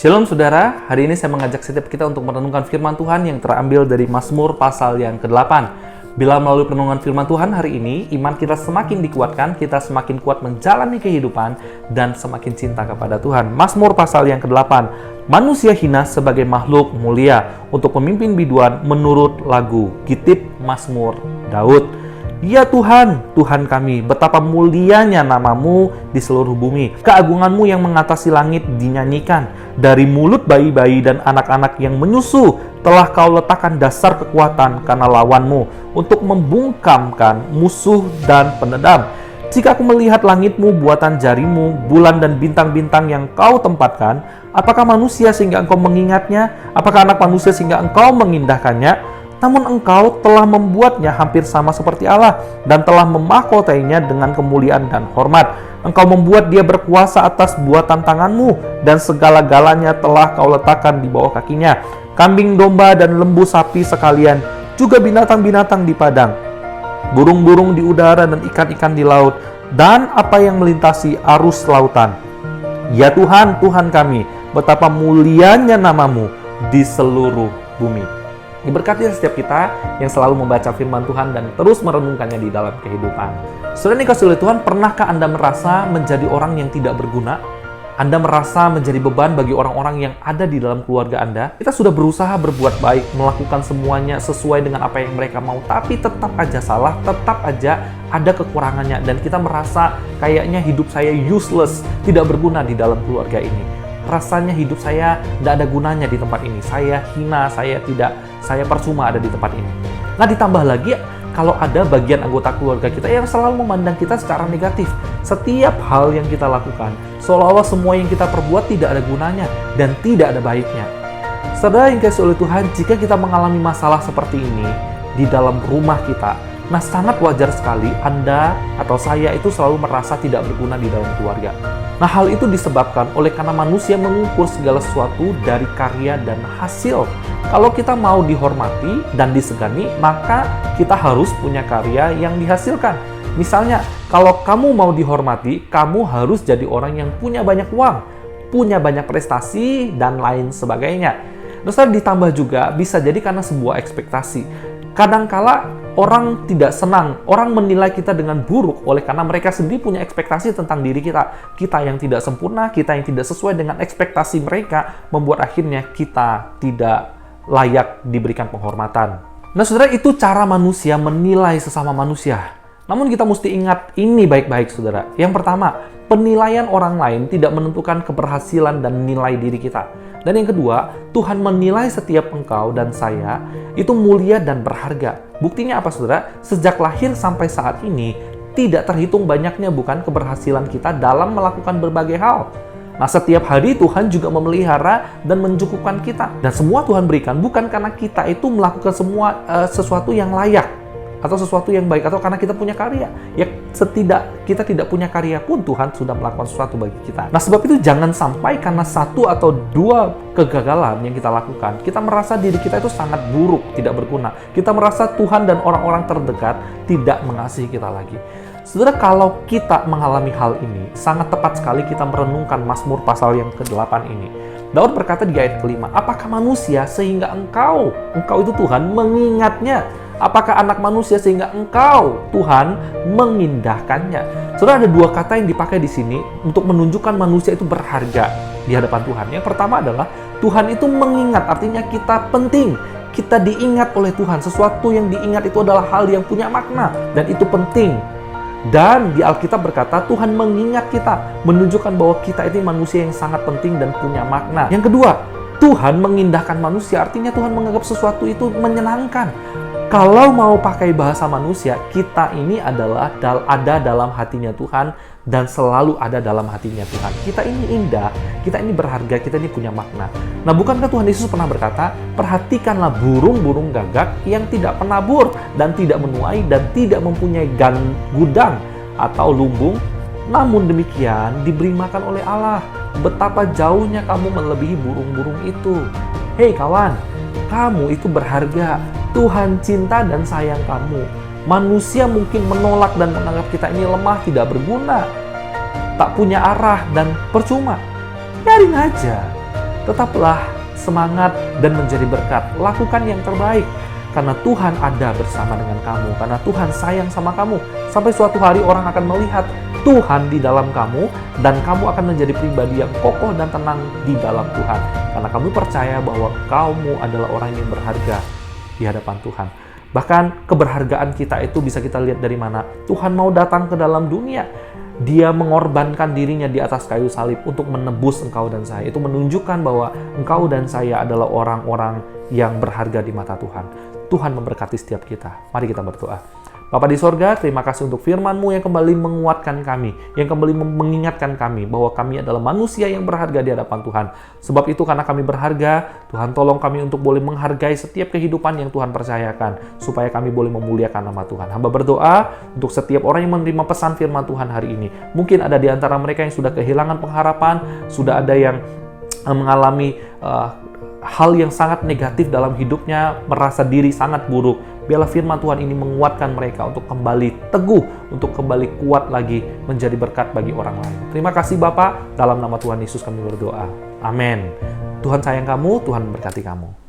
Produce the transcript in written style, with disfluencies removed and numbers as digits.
Shalom saudara, hari ini saya mengajak setiap kita untuk merenungkan firman Tuhan yang terambil dari Mazmur pasal yang ke-8. Bila melalui perenungan firman Tuhan hari ini, iman kita semakin dikuatkan, kita semakin kuat menjalani kehidupan, dan semakin cinta kepada Tuhan. Mazmur pasal yang ke-8, manusia hina sebagai makhluk mulia untuk pemimpin biduan menurut lagu Gitip Mazmur Daud. Ya Tuhan, Tuhan kami, betapa mulianya namamu di seluruh bumi. Keagunganmu yang mengatasi langit dinyanyikan. Dari mulut bayi-bayi dan anak-anak yang menyusu, telah kau letakkan dasar kekuatan karena lawanmu, untuk membungkamkan musuh dan penendam. Jika aku melihat langitmu, buatan jarimu, bulan dan bintang-bintang yang kau tempatkan, apakah manusia sehingga engkau mengingatnya? Apakah anak manusia sehingga engkau mengindahkannya? Namun engkau telah membuatnya hampir sama seperti Allah dan telah memahkotainya dengan kemuliaan dan hormat. Engkau membuat dia berkuasa atas buatan tanganmu dan segala-galanya telah kau letakkan di bawah kakinya. Kambing domba dan lembu sapi sekalian, juga binatang-binatang di padang, burung-burung di udara dan ikan-ikan di laut, dan apa yang melintasi arus lautan. Ya Tuhan, Tuhan kami, betapa mulianya namamu di seluruh bumi. Diberkati setiap kita yang selalu membaca firman Tuhan dan terus merenungkannya di dalam kehidupan. Saudara yang dikasihi oleh Tuhan, pernahkah Anda merasa menjadi orang yang tidak berguna? Anda merasa menjadi beban bagi orang-orang yang ada di dalam keluarga Anda? Kita sudah berusaha berbuat baik, melakukan semuanya sesuai dengan apa yang mereka mau, tapi tetap aja salah, tetap aja ada kekurangannya, dan kita merasa kayaknya hidup saya useless, tidak berguna di dalam keluarga ini. Rasanya hidup saya tidak ada gunanya di tempat ini. Saya hina, saya percuma ada di tempat ini. Nah, ditambah lagi kalau ada bagian anggota keluarga kita yang selalu memandang kita secara negatif. Setiap hal yang kita lakukan, seolah-olah semua yang kita perbuat tidak ada gunanya dan tidak ada baiknya. Saudara yang dikasihi oleh Tuhan, jika kita mengalami masalah seperti ini di dalam rumah kita, nah sangat wajar sekali Anda atau saya itu selalu merasa tidak berguna di dalam keluarga. Nah, hal itu disebabkan oleh karena manusia mengukur segala sesuatu dari karya dan hasil. Kalau kita mau dihormati dan disegani, maka kita harus punya karya yang dihasilkan. Misalnya, kalau kamu mau dihormati, kamu harus jadi orang yang punya banyak uang, punya banyak prestasi, dan lain sebagainya. Terus ditambah juga bisa jadi karena sebuah ekspektasi. Kadangkala orang tidak senang, orang menilai kita dengan buruk oleh karena mereka sendiri punya ekspektasi tentang diri kita. Kita yang tidak sempurna, kita yang tidak sesuai dengan ekspektasi mereka, membuat akhirnya kita tidak layak diberikan penghormatan. Nah saudara, itu cara manusia menilai sesama manusia. Namun kita mesti ingat ini baik-baik saudara. Yang pertama, penilaian orang lain tidak menentukan keberhasilan dan nilai diri kita. Dan yang kedua, Tuhan menilai setiap engkau dan saya itu mulia dan berharga. Buktinya apa saudara? Sejak lahir sampai saat ini, tidak terhitung banyaknya bukan keberhasilan kita dalam melakukan berbagai hal. Nah, setiap hari Tuhan juga memelihara dan mencukupkan kita. Dan semua Tuhan berikan bukan karena kita itu melakukan sesuatu yang layak atau sesuatu yang baik, atau karena kita punya karya. Ya, kita tidak punya karya pun Tuhan sudah melakukan sesuatu bagi kita. Nah, sebab itu jangan sampai karena satu atau dua kegagalan yang kita lakukan, kita merasa diri kita itu sangat buruk, tidak berguna. Kita merasa Tuhan dan orang-orang terdekat tidak mengasihi kita lagi. Saudara, kalau kita mengalami hal ini, sangat tepat sekali kita merenungkan Mazmur pasal yang ke-8 ini. Daud berkata di ayat ke-5, apakah manusia sehingga engkau itu Tuhan mengingatnya? Apakah anak manusia sehingga engkau, Tuhan, mengindahkannya? Saudara, ada dua kata yang dipakai di sini untuk menunjukkan manusia itu berharga di hadapan Tuhan. Yang pertama adalah Tuhan itu mengingat, artinya kita penting. Kita diingat oleh Tuhan. Sesuatu yang diingat itu adalah hal yang punya makna dan itu penting. Dan di Alkitab berkata Tuhan mengingat kita, menunjukkan bahwa kita itu manusia yang sangat penting dan punya makna. Yang kedua, Tuhan mengindahkan manusia, artinya Tuhan menganggap sesuatu itu menyenangkan. Kalau mau pakai bahasa manusia, kita ini adalah ada dalam hatinya Tuhan dan selalu ada dalam hatinya Tuhan. Kita ini indah, kita ini berharga, kita ini punya makna. Nah, bukankah Tuhan Yesus pernah berkata, perhatikanlah burung-burung gagak yang tidak penabur dan tidak menuai dan tidak mempunyai gudang atau lumbung, namun demikian diberi makan oleh Allah. Betapa jauhnya kamu melebihi burung-burung itu. Hei kawan, kamu itu berharga. Tuhan cinta dan sayang kamu. Manusia mungkin menolak dan menganggap kita ini lemah, tidak berguna, tak punya arah, dan percuma. Biarin aja. Tetaplah semangat dan menjadi berkat. Lakukan yang terbaik. Karena Tuhan ada bersama dengan kamu. Karena Tuhan sayang sama kamu. Sampai suatu hari orang akan melihat Tuhan di dalam kamu. Dan kamu akan menjadi pribadi yang kokoh dan tenang di dalam Tuhan. Karena kamu percaya bahwa kamu adalah orang yang berharga di hadapan Tuhan. Bahkan keberhargaan kita itu bisa kita lihat dari mana. Tuhan mau datang ke dalam dunia. Dia mengorbankan dirinya di atas kayu salib untuk menebus engkau dan saya. Itu menunjukkan bahwa engkau dan saya adalah orang-orang yang berharga di mata Tuhan. Tuhan memberkati setiap kita. Mari kita berdoa. Bapa di sorga, terima kasih untuk firman-Mu yang kembali menguatkan kami, yang kembali mengingatkan kami bahwa kami adalah manusia yang berharga di hadapan Tuhan. Sebab itu karena kami berharga, Tuhan tolong kami untuk boleh menghargai setiap kehidupan yang Tuhan percayakan, supaya kami boleh memuliakan nama Tuhan. Hamba berdoa untuk setiap orang yang menerima pesan firman Tuhan hari ini. Mungkin ada di antara mereka yang sudah kehilangan pengharapan, sudah ada yang mengalami hal yang sangat negatif dalam hidupnya, merasa diri sangat buruk. Biarlah firman Tuhan ini menguatkan mereka untuk kembali teguh, untuk kembali kuat lagi menjadi berkat bagi orang lain. Terima kasih Bapa, dalam nama Tuhan Yesus kami berdoa. Amin. Tuhan sayang kamu, Tuhan memberkati kamu.